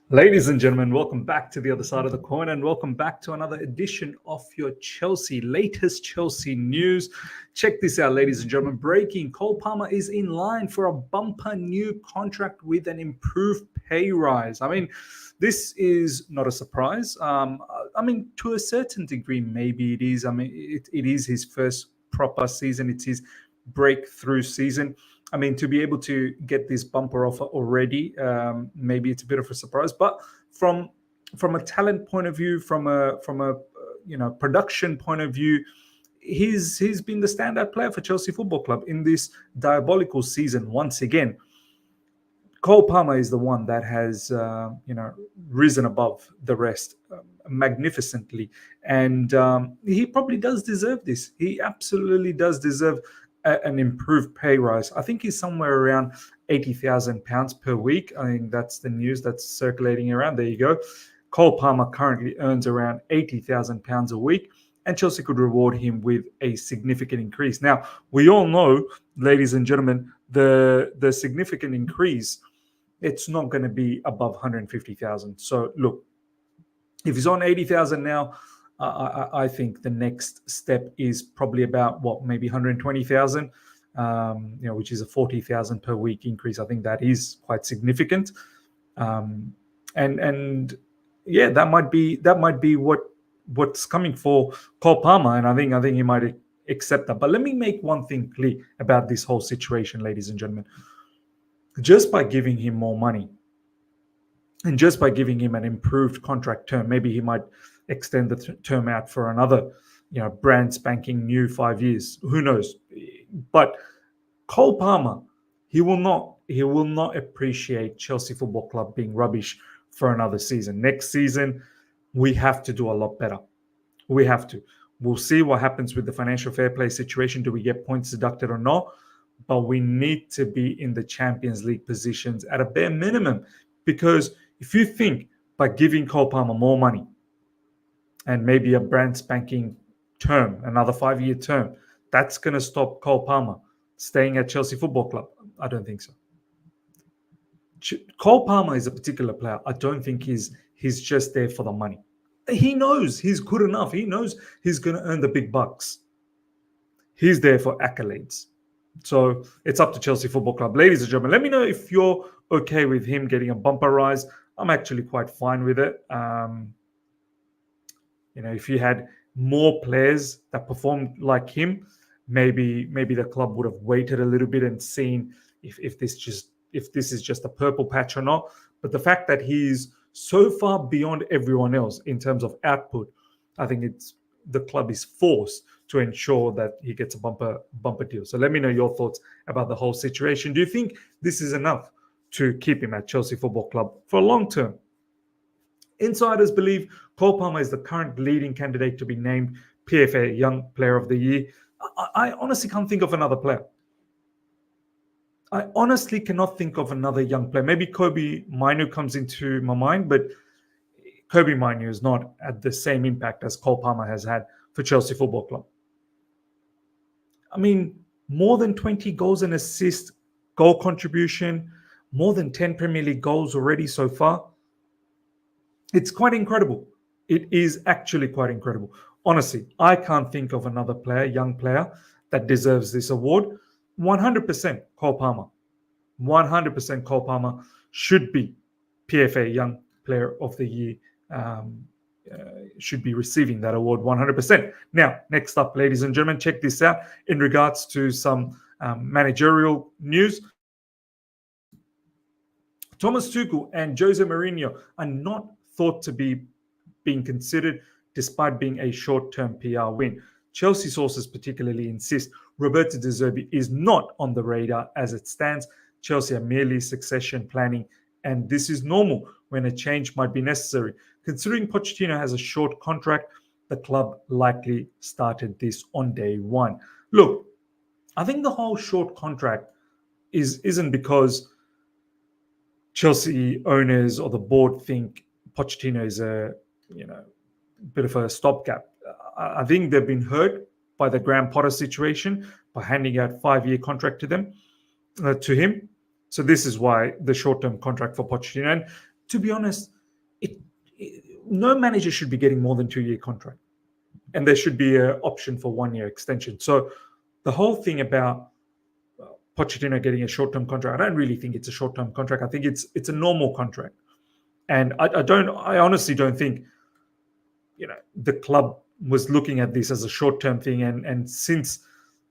Ladies and gentlemen, welcome back to the other side of the coin and welcome back to another edition of your latest Chelsea news. Check this out, ladies and gentlemen. Breaking: Cole Palmer is in line for a bumper new contract with an improved pay rise. I mean, this is not a surprise. To a certain degree, maybe it is. It is his first proper season. It's his breakthrough season. To be able to get this bumper offer already, maybe it's a bit of a surprise. But from a talent point of view, from a production point of view, he's been the standout player for Chelsea Football Club in this diabolical season. Once again, Cole Palmer is the one that has risen above the rest magnificently, and he probably does deserve this. He absolutely does deserve an improved pay rise. I think he's somewhere around £80,000 per week. I think that's the news that's circulating around. There you go. Cole Palmer currently earns around £80,000 a week, and Chelsea could reward him with a significant increase. Now, we all know, ladies and gentlemen, the significant increase, it's not going to be above 150,000. So look, if he's on 80,000 now, I think the next step is probably about maybe 120,000, which is a 40,000 per week increase. I think that is quite significant, and that might be what's coming for Cole Palmer, and I think he might accept that. But let me make one thing clear about this whole situation, ladies and gentlemen. Just by giving him more money, and just by giving him an improved contract term, maybe he might extend the term out for another, brand spanking new 5 years. Who knows? But Cole Palmer, he will not appreciate Chelsea Football Club being rubbish for another season. Next season, we have to do a lot better. We have to. We'll see what happens with the financial fair play situation. Do we get points deducted or not? But we need to be in the Champions League positions at a bare minimum. Because if you think by giving Cole Palmer more money and maybe a brand spanking term, another 5-year term, that's going to stop Cole Palmer staying at Chelsea Football Club, I don't think so. Cole Palmer is a particular player. I don't think he's just there for the money. He knows he's good enough. He knows he's going to earn the big bucks. He's there for accolades. So it's up to Chelsea Football Club. Ladies and gentlemen, let me know if you're okay with him getting a bumper rise. I'm actually quite fine with it. If you had more players that performed like him, maybe the club would have waited a little bit and seen if this is just a purple patch or not. But the fact that he's so far beyond everyone else in terms of output, I think the club is forced to ensure that he gets a bumper deal. So let me know your thoughts about the whole situation. Do you think this is enough to keep him at Chelsea Football Club for long term? Insiders believe Cole Palmer is the current leading candidate to be named PFA Young Player of the Year. I honestly can't think of another player. I honestly cannot think of another young player. Maybe Kobe Mainoo comes into my mind, but Kobe Mainoo is not at the same impact as Cole Palmer has had for Chelsea Football Club. More than 20 goals and assists, goal contribution, more than 10 Premier League goals already so far. It's quite incredible. It is actually quite incredible. Honestly, I can't think of another player, young player, that deserves this award. 100% Cole Palmer. 100% Cole Palmer should be PFA Young Player of the Year. Should be receiving that award 100%. Now, next up, ladies and gentlemen, check this out. In regards to some managerial news, Thomas Tuchel and Jose Mourinho are not thought to be being considered despite being a short-term PR win. Chelsea sources particularly insist Roberto De Zerbi is not on the radar as it stands. Chelsea are merely succession planning, and this is normal when a change might be necessary. Considering Pochettino has a short contract, the club likely started this on day one. Look, I think the whole short contract isn't because Chelsea owners or the board think Pochettino is a bit of a stopgap. I think they've been hurt by the Graham Potter situation by handing out 5-year contract to him. So this is why the short-term contract for Pochettino. And to be honest, no manager should be getting more than 2-year contract, and there should be an option for 1-year extension. So the whole thing about Pochettino getting a short-term contract, I don't really think it's a short-term contract. I think it's a normal contract, and I honestly don't think the club was looking at this as a short-term thing. And since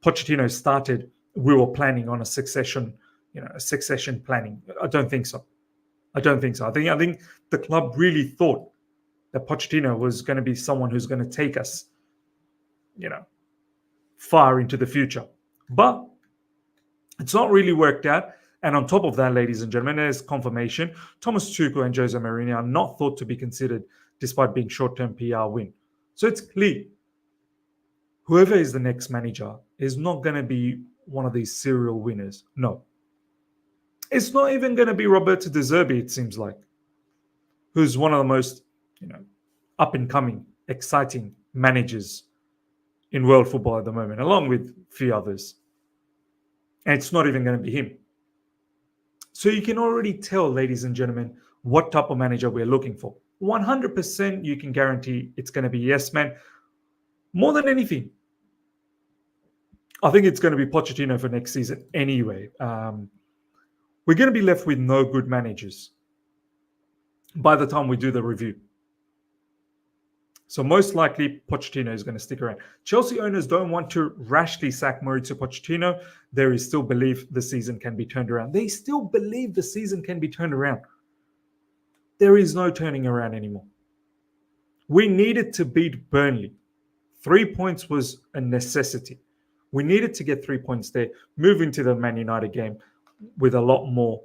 Pochettino started, we were planning on a succession planning. I don't think so. I think the club really thought that Pochettino was going to be someone who's going to take us, far into the future. But it's not really worked out. And on top of that, ladies and gentlemen, there's confirmation. Thomas Tuchel and Jose Mourinho are not thought to be considered despite being short-term PR win. So it's clear whoever is the next manager is not going to be one of these serial winners. No. It's not even going to be Roberto De Zerbi, it seems like, who's one of the most, up-and-coming, exciting managers in world football at the moment, along with a few others. And it's not even going to be him. So you can already tell, ladies and gentlemen, what type of manager we're looking for. 100% you can guarantee it's going to be yes man. More than anything, I think it's going to be Pochettino for next season anyway. We're going to be left with no good managers by the time we do the review. So most likely, Pochettino is going to stick around. Chelsea owners don't want to rashly sack Mauricio Pochettino. There is still belief the season can be turned around. They still believe the season can be turned around. There is no turning around anymore. We needed to beat Burnley. 3 points was a necessity. We needed to get 3 points there, move into the Man United game with a lot more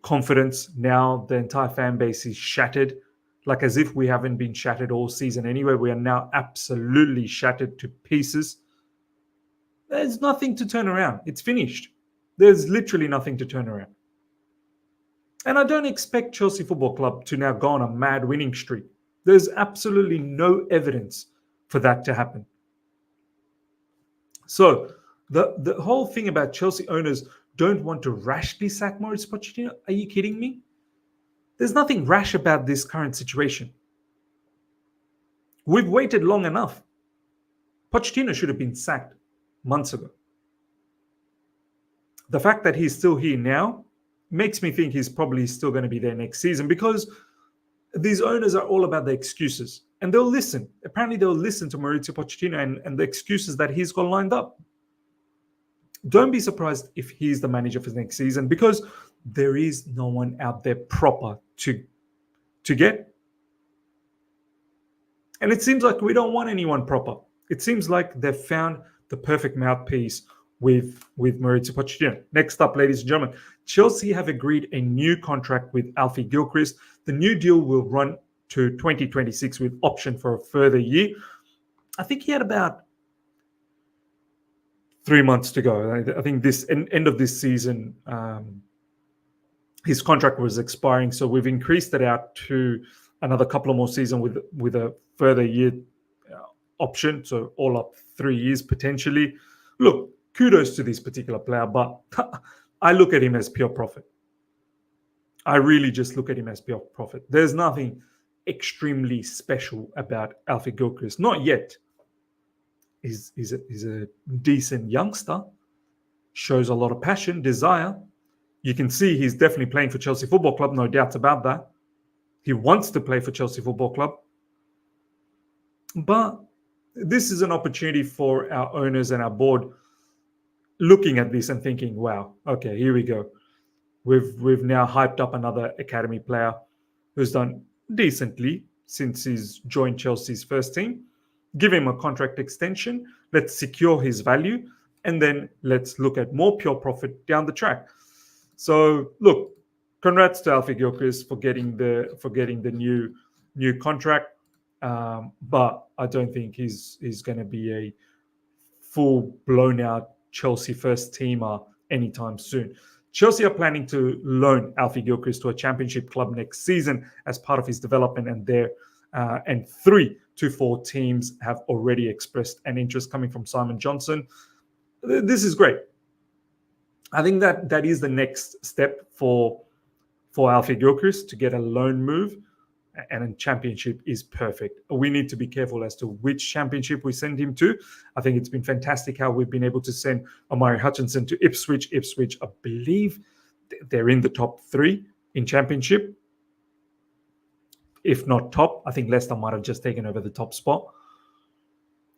confidence. Now the entire fan base is shattered, like as if we haven't been shattered all season anyway. We are now absolutely shattered to pieces. There's nothing to turn around. It's finished. There's literally nothing to turn around. And I don't expect Chelsea Football Club to now go on a mad winning streak. There's absolutely no evidence for that to happen. So the whole thing about Chelsea owners don't want to rashly sack Mauricio Pochettino, are you kidding me? There's nothing rash about this current situation. We've waited long enough. Pochettino should have been sacked months ago. The fact that he's still here now makes me think he's probably still going to be there next season, because these owners are all about the excuses. And they'll listen. Apparently they'll listen to Mauricio Pochettino and the excuses that he's got lined up. Don't be surprised if he's the manager for the next season, because there is no one out there proper to get. And it seems like we don't want anyone proper. It seems like they've found the perfect mouthpiece with Mauricio Pochettino. Next up, ladies and gentlemen, Chelsea have agreed a new contract with Alfie Gilchrist. The new deal will run to 2026 with option for a further year. I think he had about 3 months to go. I think this end of this season, his contract was expiring, so we've increased it out to another couple of more seasons with a further year option. So all up 3 years potentially. Look, kudos to this particular player, but I look at him as pure profit. I really just look at him as pure profit. There's nothing extremely special about Alfie Gilchrist. Not yet. He's a decent youngster. Shows a lot of passion, desire. You can see he's definitely playing for Chelsea Football Club, no doubts about that. He wants to play for Chelsea Football Club. But this is an opportunity for our owners and our board looking at this and thinking, wow, okay, here we go. We've now hyped up another academy player who's done decently since he's joined Chelsea's first team. Give him a contract extension. Let's secure his value, and then let's look at more pure profit down the track. So, look, congrats to Alfie Gilchrist for getting the new contract, but I don't think he's going to be a full blown out Chelsea first teamer anytime soon. Chelsea are planning to loan Alfie Gilchrist to a championship club next season as part of his development, and 3 to 4 teams have already expressed an interest coming from Simon Johnson. This is great. I think that is the next step for Alfie Gilchrist to get a loan move, and a championship is perfect. We need to be careful as to which championship we send him to. I think it's been fantastic how we've been able to send Omari Hutchinson to Ipswich. Ipswich, I believe they're in the top 3 in championship. If not top, I think Leicester might have just taken over the top spot.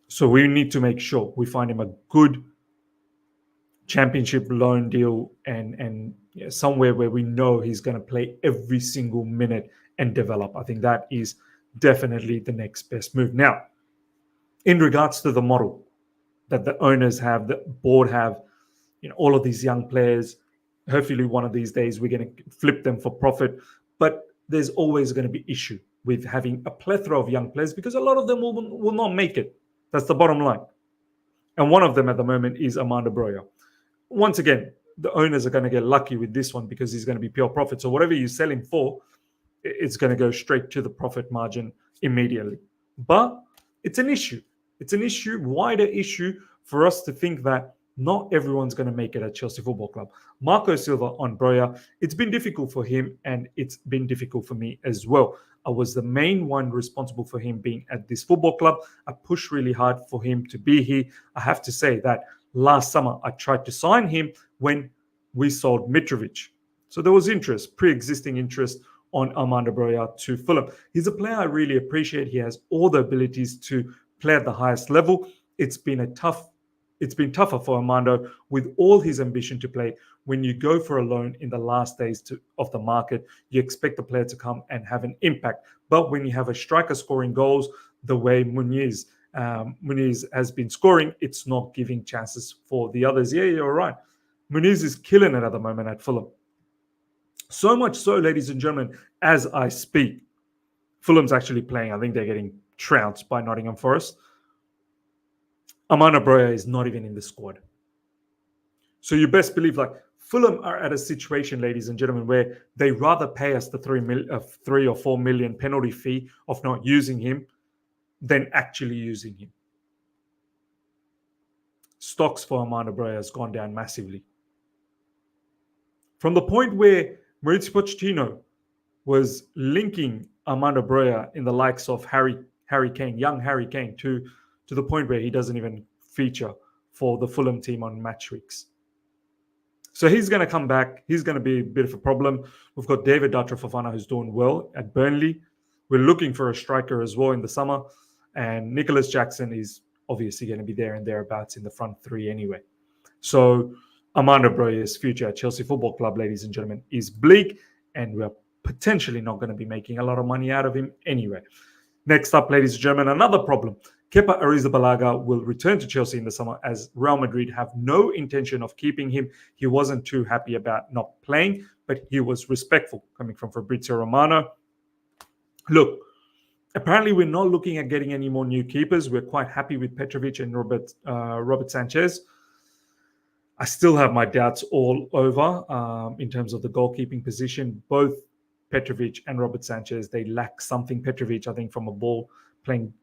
So we need to make sure we find him a good championship loan deal and somewhere where we know he's going to play every single minute and develop. I think that is definitely the next best move. Now, in regards to the model that the owners have, the board have, all of these young players, hopefully one of these days we're going to flip them for profit. But there's always going to be issue with having a plethora of young players because a lot of them will not make it. That's the bottom line. And one of them at the moment is Armando Broja. Once again, the owners are going to get lucky with this one because he's going to be pure profit. So whatever you sell him for, it's going to go straight to the profit margin immediately. But it's an issue. It's an issue, wider issue for us to think that not everyone's going to make it at Chelsea Football Club. Marco Silva on Broja, it's been difficult for him and it's been difficult for me as well. I was the main one responsible for him being at this football club. I pushed really hard for him to be here. I have to say that last summer, I tried to sign him when we sold Mitrovic. So there was interest, pre-existing interest on Armando Broja to Fulham. He's a player I really appreciate. He has all the abilities to play at the highest level. It's been tougher for Armando with all his ambition to play. When you go for a loan in the last days of the market, you expect the player to come and have an impact. But when you have a striker scoring goals the way Muniz has been scoring, it's not giving chances for the others. Yeah, you're right. Muniz is killing it at the moment at Fulham. So much so, ladies and gentlemen, as I speak, Fulham's actually playing. I think they're getting trounced by Nottingham Forest. Armando Broja is not even in the squad. So you best believe, Fulham are at a situation, ladies and gentlemen, where they rather pay us the 3 or 4 million penalty fee of not using him than actually using him. Stocks for Armando Broja has gone down massively. From the point where Maurizio Pochettino was linking Armando Broja in the likes of young Harry Kane, to the point where he doesn't even feature for the Fulham team on match weeks. So he's going to come back. He's going to be a bit of a problem. We've got David Datra Fofana, who's doing well at Burnley. We're looking for a striker as well in the summer. And Nicholas Jackson is obviously going to be there and thereabouts in the front 3 anyway. So Armando Broja's future at Chelsea Football Club, ladies and gentlemen, is bleak. And we're potentially not going to be making a lot of money out of him anyway. Next up, ladies and gentlemen, another problem. Kepa Arrizabalaga will return to Chelsea in the summer as Real Madrid have no intention of keeping him. He wasn't too happy about not playing, but he was respectful, coming from Fabrizio Romano. Look, apparently we're not looking at getting any more new keepers. We're quite happy with Petrovic and Robert Sanchez. I still have my doubts all over in terms of the goalkeeping position. Both Petrovic and Robert Sanchez, they lack something. Petrovic, I think, from a ball playing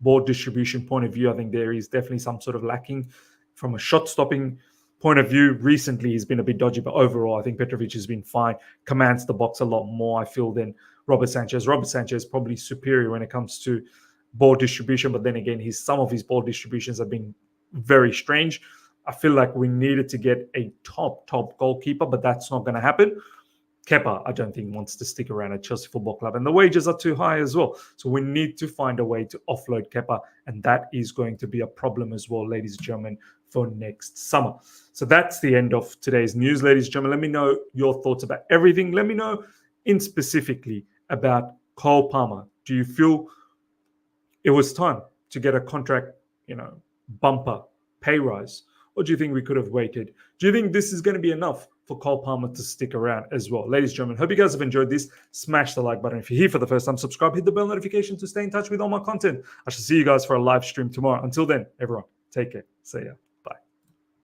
ball distribution point of view, I think there is definitely some sort of lacking. From a shot stopping point of view, recently he's been a bit dodgy, but overall I think Petrovic has been fine, commands the box a lot more, I feel, than Robert Sanchez. Robert Sanchez is probably superior when it comes to ball distribution, but then again, some of his ball distributions have been very strange. I feel like we needed to get a top goalkeeper, but that's not going to happen. Kepa, I don't think, wants to stick around at Chelsea Football Club. And the wages are too high as well. So we need to find a way to offload Kepa. And that is going to be a problem as well, ladies and gentlemen, for next summer. So that's the end of today's news, ladies and gentlemen. Let me know your thoughts about everything. Let me know in specifically about Cole Palmer. Do you feel it was time to get a contract, bumper, pay rise? Or do you think we could have waited? Do you think this is going to be enough for Cole Palmer to stick around as well? Ladies and gentlemen, hope you guys have enjoyed this. Smash the like button. If you're here for the first time, subscribe, hit the bell notification to stay in touch with all my content. I shall see you guys for a live stream tomorrow. Until then, everyone, take care. See ya.